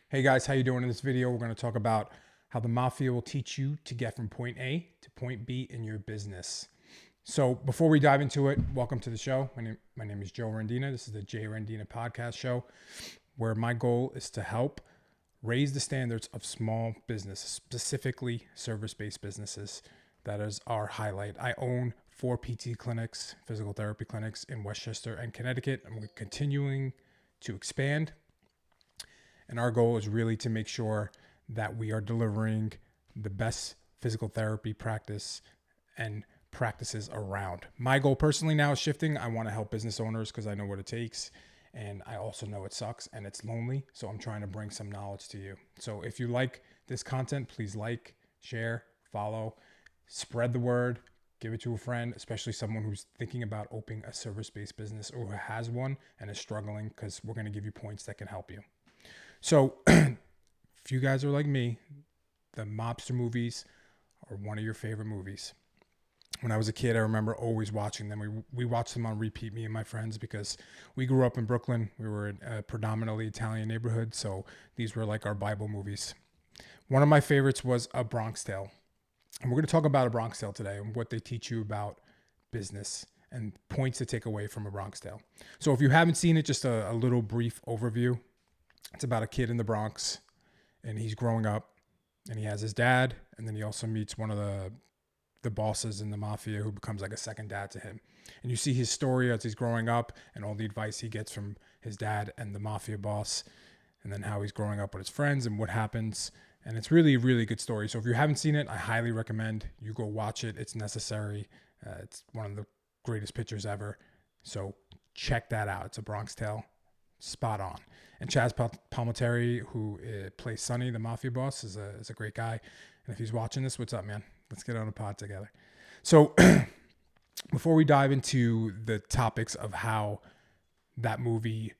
Hey guys, how you doing? In this video, we're going to talk about how the Mafia will teach you to get from point A to point B in your business. So before we dive into it, welcome to the show. My name is Joe Rendina. This is the J Rendina Podcast show, where my goal is to help raise the standards of small business, specifically service-based businesses. That is our highlight. I own 4 PT clinics, physical therapy clinics in Westchester and Connecticut. I'm continuing to expand. And our goal is really to make sure that we are delivering the best physical therapy practice and practices around. My goal personally now is shifting. I want to help business owners because I know what it takes. And I also know it sucks and it's lonely. So I'm trying to bring some knowledge to you. So if you like this content, please like, share, follow, spread the word, give it to a friend, especially someone who's thinking about opening a service-based business or who has one and is struggling, because we're going to give you points that can help you. So if you guys are like me, the mobster movies are one of your favorite movies. When I was a kid, I remember always watching them. We watched them on repeat, me and my friends, because we grew up in Brooklyn. We were in a predominantly Italian neighborhood, so these were like our Bible movies. One of my favorites was A Bronx Tale. And we're going to talk about A Bronx Tale today and what they teach you about business and points to take away from A Bronx Tale. So if you haven't seen it, just a little brief overview. It's about a kid in the Bronx, and he's growing up, and he has his dad, and then he also meets one of the bosses in the Mafia who becomes like a second dad to him. And you see his story as he's growing up and all the advice he gets from his dad and the Mafia boss, and then how he's growing up with his friends and what happens. And it's really, really good story. So if you haven't seen it, I highly recommend you go watch it. It's necessary. It's one of the greatest pictures ever. So check that out. It's A Bronx Tale. Spot on. And Chaz Palminteri, who plays Sonny, the Mafia boss, is a great guy. And if he's watching this, what's up, man? Let's get on a pod together. So before we dive into the topics of how that movie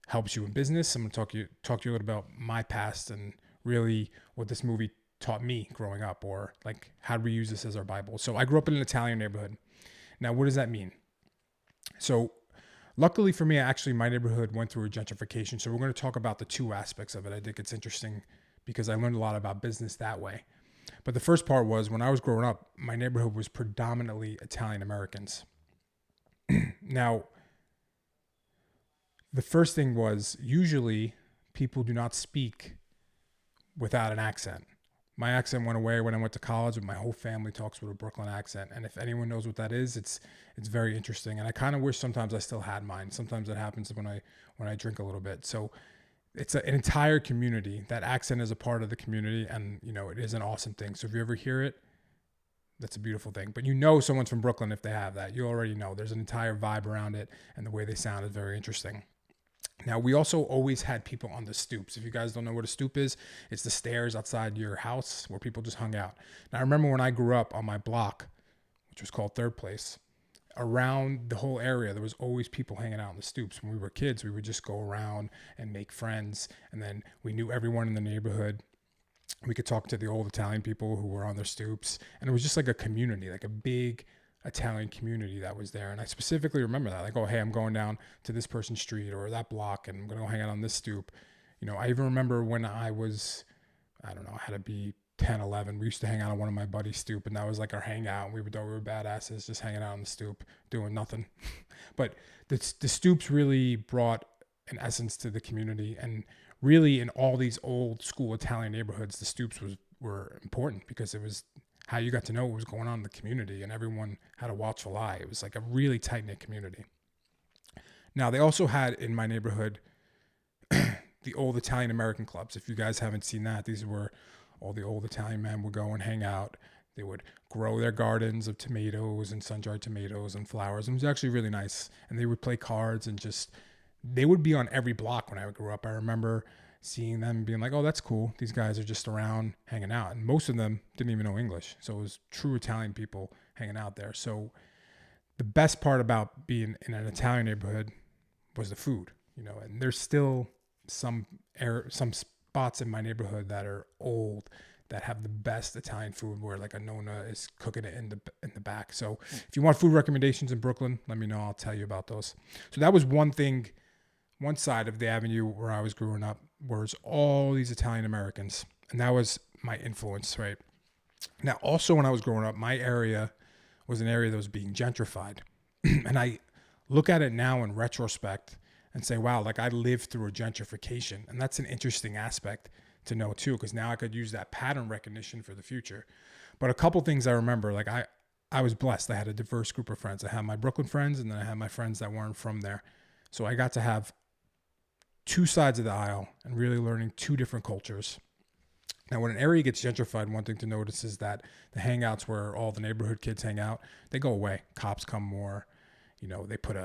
helps you in business, I'm going to talk to you a little about my past and really what this movie taught me growing up, or like how do we use this as our Bible. So I grew up in an Italian neighborhood. Now, what does that mean? So luckily for me, my neighborhood went through a gentrification. So we're going to talk about the two aspects of it. I think it's interesting because I learned a lot about business that way. But the first part was, when I was growing up, my neighborhood was predominantly Italian Americans. Now, the first thing was, usually people do not speak without an accent. My accent went away when I went to college, but my whole family talks with a Brooklyn accent. And if anyone knows what that is, it's very interesting. And I kind of wish sometimes I still had mine. Sometimes it happens when I drink a little bit. So it's an entire community. That accent is a part of the community, and it is an awesome thing. So if you ever hear it, that's a beautiful thing. But someone's from Brooklyn if they have that. You already know. There's an entire vibe around it, and the way they sound is very interesting. Now, we also always had people on the stoops. If you guys don't know what a stoop is, it's the stairs outside your house where people just hung out. Now, I remember when I grew up on my block, which was called Third Place, around the whole area, there was always people hanging out on the stoops. When we were kids, we would just go around and make friends. And then we knew everyone in the neighborhood. We could talk to the old Italian people who were on their stoops. And it was just like a community, like a big Italian community that was there. And I specifically remember that, like, oh, hey, I'm going down to this person's street or that block, and I'm going to go hang out on this stoop. I even remember when I was, I don't know, I had to be 10, 11. We used to hang out on one of my buddy's stoop, and that was like our hangout. We were badasses, just hanging out on the stoop, doing nothing. But the stoops really brought an essence to the community. And really, in all these old school Italian neighborhoods, the stoops were important because it was how you got to know what was going on in the community, and everyone had a watchful eye. It was like a really tight-knit community. Now, they also had in my neighborhood the old Italian American clubs. If you guys haven't seen that, these were all the old Italian men would go and hang out. They would grow their gardens of tomatoes and sun-dried tomatoes and flowers. And it was actually really nice. And they would play cards, and they would be on every block when I grew up. I remember seeing them and being like, oh, that's cool. These guys are just around hanging out. And most of them didn't even know English. So it was true Italian people hanging out there. So the best part about being in an Italian neighborhood was the food, and there's still some spots in my neighborhood that are old that have the best Italian food, where like a nonna is cooking it in the back. So if you want food recommendations in Brooklyn, let me know. I'll tell you about those. So that was one thing, one side of the avenue where I was growing up. was all these Italian Americans. And that was my influence, right? Now, also when I was growing up, my area was an area that was being gentrified. And I look at it now in retrospect and say, wow, like I lived through a gentrification. And that's an interesting aspect to know too, because now I could use that pattern recognition for the future. But a couple things I remember, like I was blessed. I had a diverse group of friends. I had my Brooklyn friends, and then I had my friends that weren't from there. So I got to have two sides of the aisle and really learning two different cultures. Now, when an area gets gentrified, one thing to notice is that the hangouts where all the neighborhood kids hang out, they go away. Cops come more. They put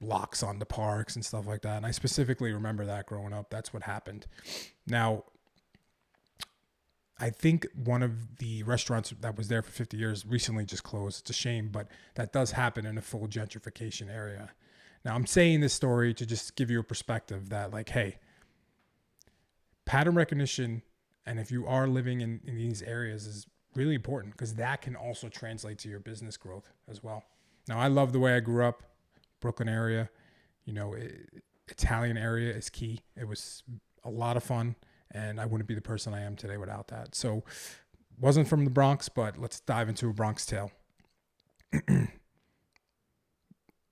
locks on the parks and stuff like that. And I specifically remember that growing up. That's what happened. Now, I think one of the restaurants that was there for 50 years recently just closed. It's a shame, but that does happen in a full gentrification area. Now, I'm saying this story to just give you a perspective that, like, hey, pattern recognition, and if you are living in these areas, is really important because that can also translate to your business growth as well. Now, I love the way I grew up, Brooklyn area, Italian area is key. It was a lot of fun, and I wouldn't be the person I am today without that. So, wasn't from the Bronx, but let's dive into a Bronx tale.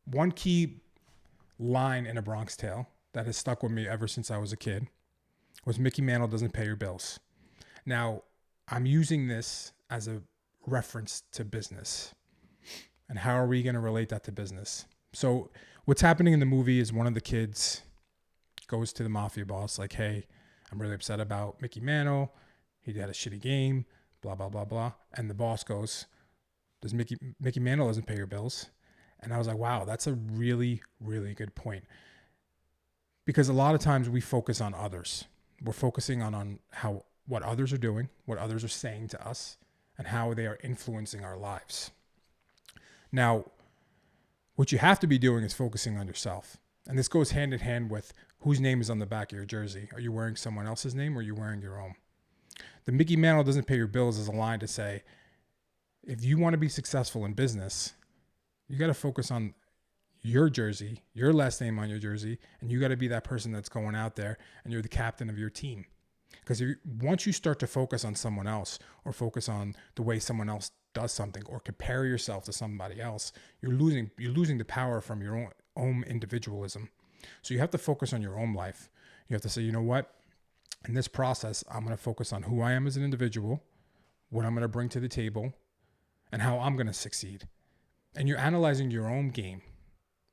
One key line in a Bronx tale that has stuck with me ever since I was a kid was Mickey Mantle doesn't pay your bills. Now, I'm using this as a reference to business. And how are we going to relate that to business? So what's happening in the movie is one of the kids goes to the Mafia boss like, hey, I'm really upset about Mickey Mantle. He had a shitty game, blah, blah, blah, blah. And the boss goes, does Mickey Mantle doesn't pay your bills? And I was like, wow, that's a really, really good point. Because a lot of times we focus on others. We're focusing on what others are doing, what others are saying to us, and how they are influencing our lives. Now, what you have to be doing is focusing on yourself. And this goes hand in hand with whose name is on the back of your jersey. Are you wearing someone else's name or are you wearing your own? The Mickey Mantle doesn't pay your bills is a line to say, if you want to be successful in business, you got to focus on your jersey, your last name on your jersey, and you got to be that person that's going out there and you're the captain of your team. Because once you start to focus on someone else or focus on the way someone else does something or compare yourself to somebody else, you're losing the power from your own individualism. So you have to focus on your own life. You have to say, you know what? In this process, I'm going to focus on who I am as an individual, what I'm going to bring to the table, and how I'm going to succeed. And you're analyzing your own game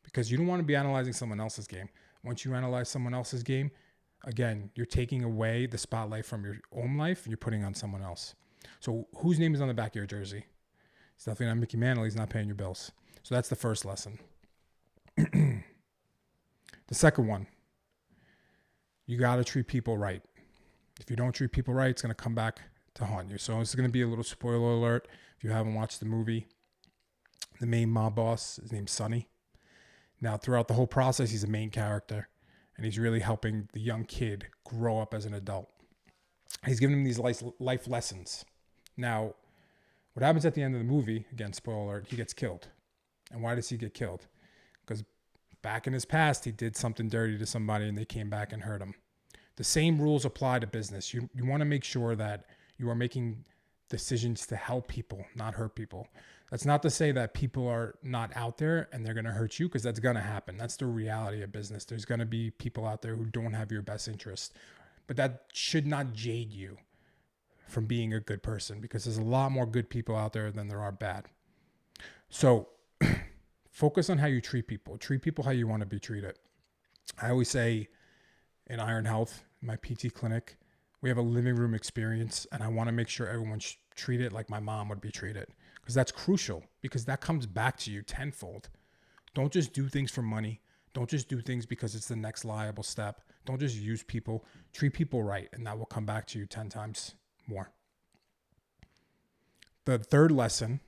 because you don't want to be analyzing someone else's game. Once you analyze someone else's game, again, you're taking away the spotlight from your own life and you're putting on someone else. So whose name is on the back of your jersey? It's definitely not Mickey Mantle. He's not paying your bills. So that's the first lesson. The second one, you got to treat people right. If you don't treat people right, it's going to come back to haunt you. So it's going to be a little spoiler alert. If you haven't watched the movie, the main mob boss, his name's Sonny. Now, throughout the whole process, he's a main character, and he's really helping the young kid grow up as an adult. He's giving him these life lessons. Now, what happens at the end of the movie, again, spoiler alert, he gets killed. And why does he get killed? Because back in his past, he did something dirty to somebody, and they came back and hurt him. The same rules apply to business. You want to make sure that you are making decisions to help people, not hurt people. That's not to say that people are not out there and they're going to hurt you, because that's going to happen. That's the reality of business. There's going to be people out there who don't have your best interest. But that should not jade you from being a good person, because there's a lot more good people out there than there are bad. So focus on how you treat people. Treat people how you want to be treated. I always say in Iron Health, my PT clinic, we have a living room experience, and I want to make sure everyone's treated like my mom would be treated, because that's crucial, because that comes back to you tenfold. Don't just do things for money. Don't just do things because it's the next liable step. Don't just use people. Treat people right, and that will come back to you 10 times more. The third lesson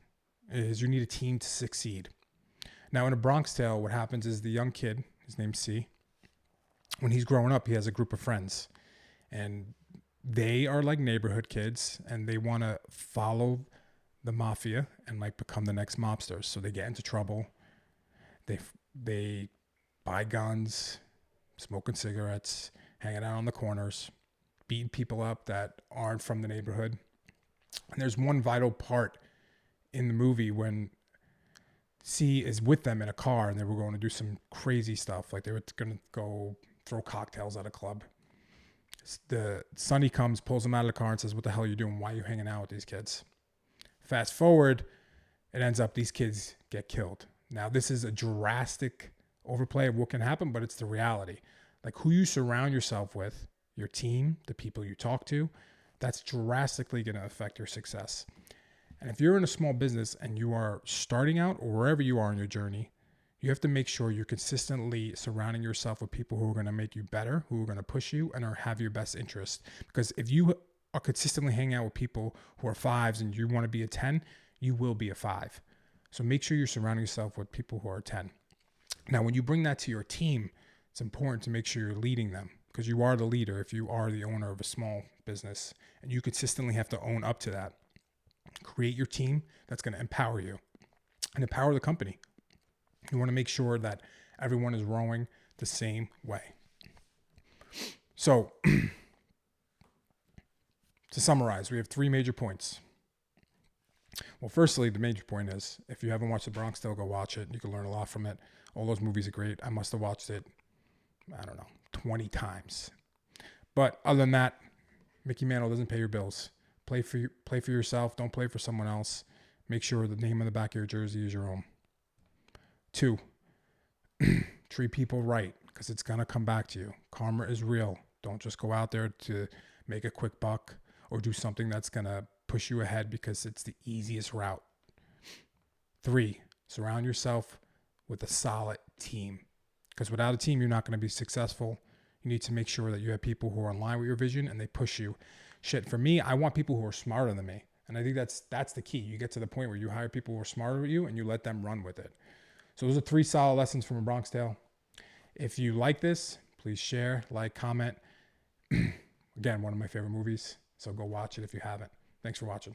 is you need a team to succeed. Now, in a Bronx Tale, what happens is the young kid, his name's C, when he's growing up, he has a group of friends, and they are like neighborhood kids, and they want to follow the mafia and like become the next mobsters. So they get into trouble. They buy guns, smoking cigarettes, hanging out on the corners, beating people up that aren't from the neighborhood. And there's one vital part in the movie when C is with them in a car and they were going to do some crazy stuff. Like they were going to go throw cocktails at a club. The Sonny comes, pulls him out of the car and says, "What the hell are you doing? Why are you hanging out with these kids?" Fast forward, it ends up these kids get killed. Now, this is a drastic overplay of what can happen, but it's the reality. Like who you surround yourself with, your team, the people you talk to, that's drastically going to affect your success. And if you're in a small business and you are starting out or wherever you are in your journey, you have to make sure you're consistently surrounding yourself with people who are going to make you better, who are going to push you and have your best interest. Because if you are consistently hanging out with people who are 5s and you want to be a 10, you will be a 5. So make sure you're surrounding yourself with people who are 10. Now, when you bring that to your team, it's important to make sure you're leading them because you are the leader if you are the owner of a small business, and you consistently have to own up to that. Create your team that's going to empower you and empower the company. You want to make sure that everyone is rowing the same way. So, to summarize, we have 3 major points. Well, firstly, the major point is if you haven't watched The Bronx Tale, go watch it. You can learn a lot from it. All those movies are great. I must have watched it, 20 times. But other than that, Mickey Mantle doesn't pay your bills. Play for yourself. Don't play for someone else. Make sure the name on the back of your jersey is your own. 2, treat people right because it's going to come back to you. Karma is real. Don't just go out there to make a quick buck or do something that's going to push you ahead because it's the easiest route. 3, surround yourself with a solid team because without a team, you're not going to be successful. You need to make sure that you have people who are in line with your vision and they push you. For me, I want people who are smarter than me. And I think that's the key. You get to the point where you hire people who are smarter than you and you let them run with it. So those are 3 solid lessons from A Bronx Tale. If you like this, please share, like, comment. Again, one of my favorite movies. So go watch it if you haven't. Thanks for watching.